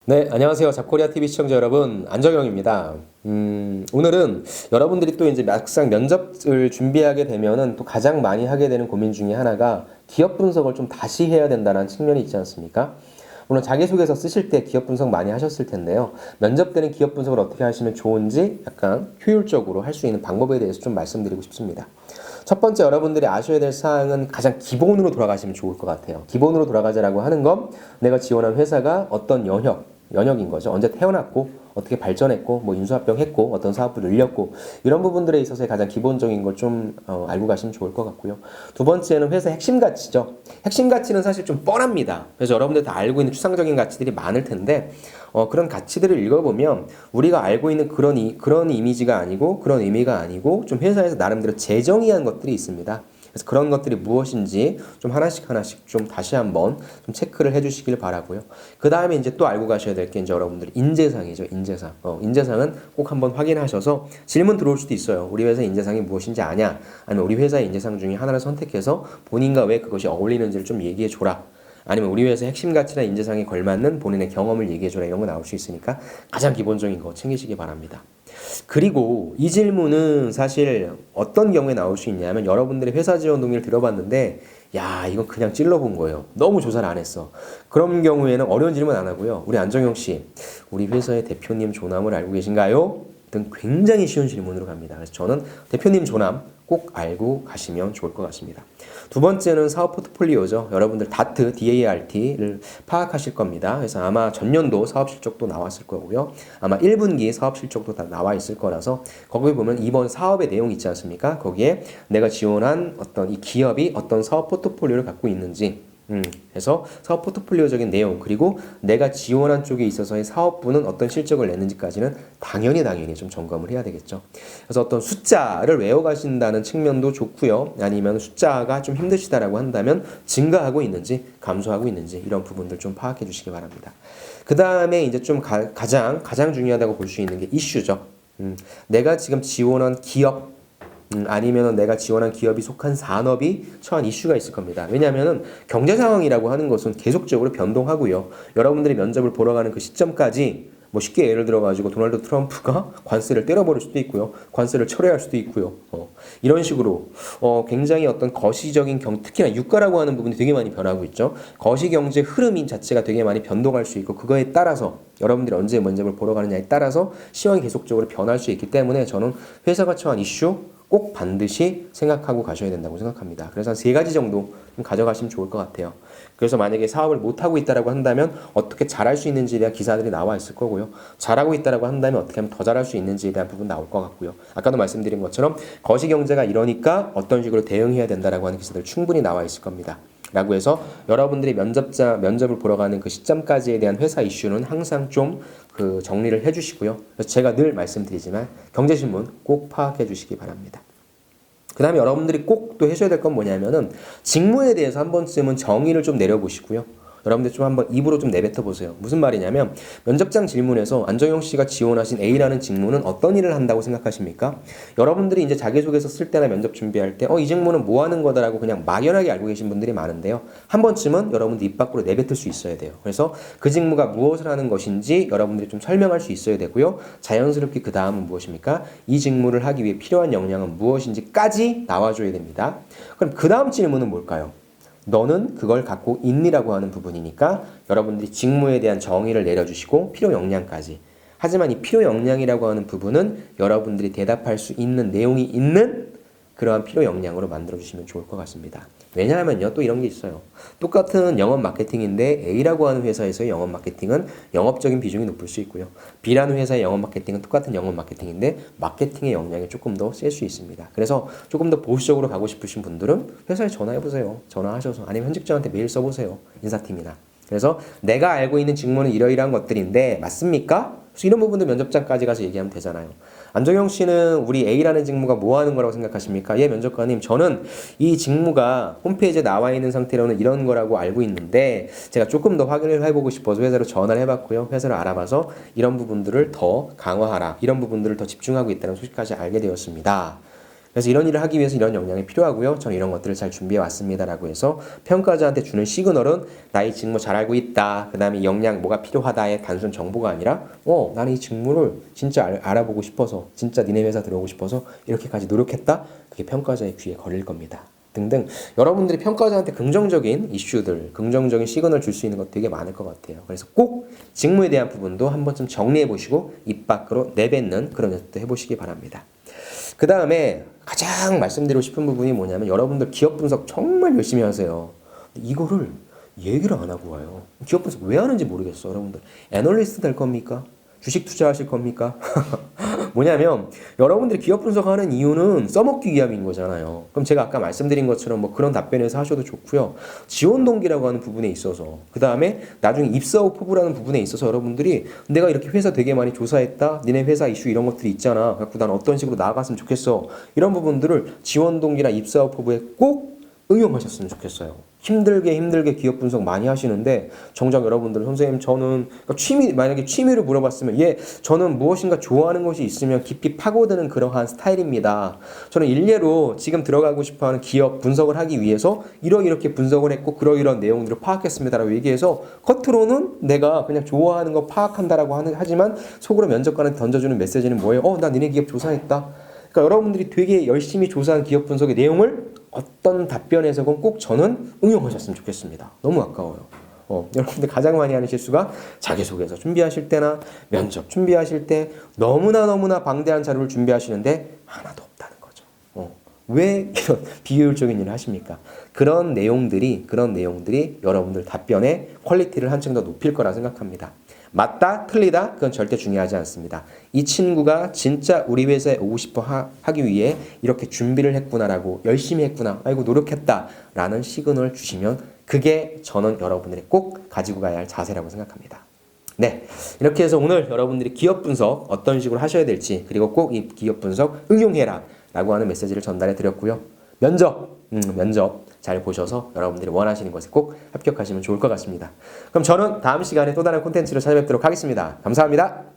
네, 안녕하세요. 잡코리아 TV 시청자 여러분, 안정영입니다. 오늘은 여러분들이 또 이제 막상 면접을 준비하게 되면은 또 가장 많이 하게 되는 고민 중에 하나가 기업 분석을 좀 다시 해야 된다는 측면이 있지 않습니까? 물론 자기소개서 쓰실 때 기업 분석 많이 하셨을 텐데요. 면접 때는 기업 분석을 어떻게 하시면 좋은지 약간 효율적으로 할 수 있는 방법에 대해서 좀 말씀드리고 싶습니다. 첫 번째 여러분들이 아셔야 될 사항은 가장 기본으로 돌아가시면 좋을 것 같아요. 기본으로 돌아가자라고 하는 건 내가 지원한 회사가 어떤 연역인 거죠. 언제 태어났고 어떻게 발전했고 뭐 인수합병했고 어떤 사업을 늘렸고 이런 부분들에 있어서의 가장 기본적인 걸 좀 알고 가시면 좋을 것 같고요. 두 번째는 회사 핵심 가치죠. 핵심 가치는 사실 좀 뻔합니다. 그래서 여러분들 다 알고 있는 추상적인 가치들이 많을 텐데 그런 가치들을 읽어보면 우리가 알고 있는 그런 이미지가 아니고 그런 의미가 아니고 좀 회사에서 나름대로 재정의한 것들이 있습니다. 그래서 그런 것들이 무엇인지 좀 하나씩 좀 다시 한번 좀 체크를 해주시길 바라고요. 그 다음에 이제 또 알고 가셔야 될 게 이제 여러분들 인재상이죠. 인재상. 인재상은 꼭 한번 확인하셔서 질문 들어올 수도 있어요. 우리 회사 인재상이 무엇인지 아냐? 아니면 우리 회사의 인재상 중에 하나를 선택해서 본인과 왜 그것이 어울리는지를 좀 얘기해 줘라. 아니면 우리 회사 핵심 가치나 인재상에 걸맞는 본인의 경험을 얘기해줘라. 이런 거 나올 수 있으니까 가장 기본적인 거 챙기시기 바랍니다. 그리고 이 질문은 사실 어떤 경우에 나올 수 있냐면 여러분들이 회사 지원 동의를 들어봤는데 야 이건 그냥 찔러본 거예요. 너무 조사를 안 했어. 그런 경우에는 어려운 질문 안 하고요. 우리 안정영 씨, 우리 회사의 대표님 조남을 알고 계신가요? 등 굉장히 쉬운 질문으로 갑니다. 그래서 저는 대표님 조남 꼭 알고 가시면 좋을 것 같습니다. 두 번째는 사업 포트폴리오죠. 여러분들 DART, DART를 파악하실 겁니다. 그래서 아마 전년도 사업 실적도 나왔을 거고요. 아마 1분기 사업 실적도 다 나와 있을 거라서 거기 보면 이번 사업의 내용 있지 않습니까? 거기에 내가 지원한 어떤 이 기업이 어떤 사업 포트폴리오를 갖고 있는지 그래서 사업 포트폴리오적인 내용 그리고 내가 지원한 쪽에 있어서의 사업부는 어떤 실적을 냈는지까지는 당연히 좀 점검을 해야 되겠죠. 그래서 어떤 숫자를 외워가신다는 측면도 좋고요. 아니면 숫자가 좀 힘드시다라고 한다면 증가하고 있는지 감소하고 있는지 이런 부분들 좀 파악해 주시기 바랍니다. 그 다음에 이제 좀 가장 중요하다고 볼 수 있는 게 이슈죠. 내가 지금 지원한 기업 아니면 내가 지원한 기업이 속한 산업이 처한 이슈가 있을 겁니다. 왜냐하면 경제 상황이라고 하는 것은 계속적으로 변동하고요. 여러분들이 면접을 보러 가는 그 시점까지 뭐 쉽게 예를 들어가지고 도널드 트럼프가 관세를 때려버릴 수도 있고요. 관세를 철회할 수도 있고요. 이런 식으로 굉장히 어떤 거시적인 특히나 유가라고 하는 부분이 되게 많이 변하고 있죠. 거시경제 흐름인 자체가 되게 많이 변동할 수 있고 그거에 따라서 여러분들이 언제 면접을 보러 가느냐에 따라서 시황이 계속적으로 변할 수 있기 때문에 저는 회사가 처한 이슈 꼭 반드시 생각하고 가셔야 된다고 생각합니다. 그래서 한 3가지 정도 좀 가져가시면 좋을 것 같아요. 그래서 만약에 사업을 못하고 있다라고 한다면 어떻게 잘할 수 있는지에 대한 기사들이 나와 있을 거고요. 잘하고 있다라고 한다면 어떻게 하면 더 잘할 수 있는지에 대한 부분 나올 것 같고요. 아까도 말씀드린 것처럼 거시경제가 이러니까 어떤 식으로 대응해야 된다라고 하는 기사들 충분히 나와 있을 겁니다. 라고 해서 여러분들이 면접을 보러 가는 그 시점까지에 대한 회사 이슈는 항상 좀 그 정리를 해주시고요. 그래서 제가 늘 말씀드리지만 경제신문 꼭 파악해 주시기 바랍니다. 그 다음에 여러분들이 꼭 또 해줘야 될 건 뭐냐면은 직무에 대해서 한 번쯤은 정의를 좀 내려보시고요. 여러분들 좀 한번 입으로 좀 내뱉어 보세요. 무슨 말이냐면 면접장 질문에서 안정영 씨가 지원하신 A라는 직무는 어떤 일을 한다고 생각하십니까? 여러분들이 이제 자기소개서 쓸 때나 면접 준비할 때 이 직무는 뭐 하는 거다라고 그냥 막연하게 알고 계신 분들이 많은데요. 한 번쯤은 여러분들 입 밖으로 내뱉을 수 있어야 돼요. 그래서 그 직무가 무엇을 하는 것인지 여러분들이 좀 설명할 수 있어야 되고요. 자연스럽게 그 다음은 무엇입니까? 이 직무를 하기 위해 필요한 역량은 무엇인지까지 나와줘야 됩니다. 그럼 그 다음 질문은 뭘까요? 너는 그걸 갖고 있니라고 하는 부분이니까 여러분들이 직무에 대한 정의를 내려주시고 필요 역량까지. 하지만 이 필요 역량이라고 하는 부분은 여러분들이 대답할 수 있는 내용이 있는 그러한 필요 역량으로 만들어주시면 좋을 것 같습니다. 왜냐하면요, 또 이런 게 있어요. 똑같은 영업 마케팅인데 A라고 하는 회사에서의 영업 마케팅은 영업적인 비중이 높을 수 있고요. B라는 회사의 영업 마케팅은 똑같은 영업 마케팅인데 마케팅의 역량이 조금 더 셀 수 있습니다. 그래서 조금 더 보수적으로 가고 싶으신 분들은 회사에 전화해보세요. 전화하셔서 아니면 현직자한테 메일 써보세요. 인사팀이나. 그래서 내가 알고 있는 직무는 이러이러한 것들인데 맞습니까? 그래서 이런 부분도 면접장까지 가서 얘기하면 되잖아요. 안정영 씨는 우리 A라는 직무가 뭐 하는 거라고 생각하십니까? 예, 면접관님. 저는 이 직무가 홈페이지에 나와 있는 상태로는 이런 거라고 알고 있는데 제가 조금 더 확인을 해보고 싶어서 회사로 전화를 해봤고요. 회사를 알아봐서 이런 부분들을 더 강화하라. 이런 부분들을 더 집중하고 있다는 소식까지 알게 되었습니다. 그래서 이런 일을 하기 위해서 이런 역량이 필요하고요. 저는 이런 것들을 잘 준비해 왔습니다라고 해서 평가자한테 주는 시그널은 나 이 직무 잘 알고 있다. 그 다음에 역량 뭐가 필요하다의 단순 정보가 아니라 나는 이 직무를 진짜 알아보고 싶어서 진짜 니네 회사 들어오고 싶어서 이렇게까지 노력했다. 그게 평가자의 귀에 걸릴 겁니다. 등등 여러분들이 평가자한테 긍정적인 이슈들, 긍정적인 시그널 줄 수 있는 것 되게 많을 것 같아요. 그래서 꼭 직무에 대한 부분도 한 번쯤 정리해 보시고 입 밖으로 내뱉는 그런 연습도 해보시기 바랍니다. 그 다음에 가장 말씀드리고 싶은 부분이 뭐냐면 여러분들 기업 분석 정말 열심히 하세요. 이거를 얘기를 안 하고 와요. 기업 분석 왜 하는지 모르겠어. 여러분들 애널리스트 될 겁니까? 주식 투자하실 겁니까? 뭐냐면 여러분들이 기업 분석하는 이유는 써먹기 위함인 거잖아요. 그럼 제가 아까 말씀드린 것처럼 뭐 그런 답변에서 하셔도 좋고요. 지원 동기라고 하는 부분에 있어서 그 다음에 나중에 입사 후 포부라는 부분에 있어서 여러분들이 내가 이렇게 회사 되게 많이 조사했다. 니네 회사 이슈 이런 것들이 있잖아. 갖고 난 어떤 식으로 나아갔으면 좋겠어. 이런 부분들을 지원 동기나 입사 후 포부에 꼭 응용하셨으면 좋겠어요. 힘들게 기업 분석 많이 하시는데 정작 여러분들 선생님 저는 그러니까 만약에 취미를 물어봤으면 저는 무엇인가 좋아하는 것이 있으면 깊이 파고드는 그러한 스타일입니다. 저는 일례로 지금 들어가고 싶어하는 기업 분석을 하기 위해서 이렇게 분석을 했고 그러이런 내용들을 파악했습니다라고 얘기해서 겉으로는 내가 그냥 좋아하는 거 파악한다라고 하지만 속으로 면접관한테 던져주는 메시지는 뭐예요? 나 니네 기업 조사했다. 그러니까 여러분들이 되게 열심히 조사한 기업 분석의 내용을 어떤 답변에서건 꼭 저는 응용하셨으면 좋겠습니다. 너무 아까워요. 여러분들 가장 많이 하는 실수가 자기소개서 준비하실 때나 면접 준비하실 때 너무나 방대한 자료를 준비하시는데 하나도 없다는 거죠. 왜 이런 비효율적인 일을 하십니까? 그런 내용들이 여러분들 답변의 퀄리티를 한층 더 높일 거라 생각합니다. 맞다, 틀리다, 그건 절대 중요하지 않습니다. 이 친구가 진짜 우리 회사에 오고 싶어 하기 위해 이렇게 준비를 했구나라고, 열심히 했구나, 아이고 노력했다라는 시그널을 주시면 그게 저는 여러분들이 꼭 가지고 가야 할 자세라고 생각합니다. 네, 이렇게 해서 오늘 여러분들이 기업 분석 어떤 식으로 하셔야 될지, 그리고 꼭 이 기업 분석 응용해라 라고 하는 메시지를 전달해 드렸고요. 면접 잘 보셔서 여러분들이 원하시는 것에 꼭 합격하시면 좋을 것 같습니다. 그럼 저는 다음 시간에 또 다른 콘텐츠로 찾아뵙도록 하겠습니다. 감사합니다.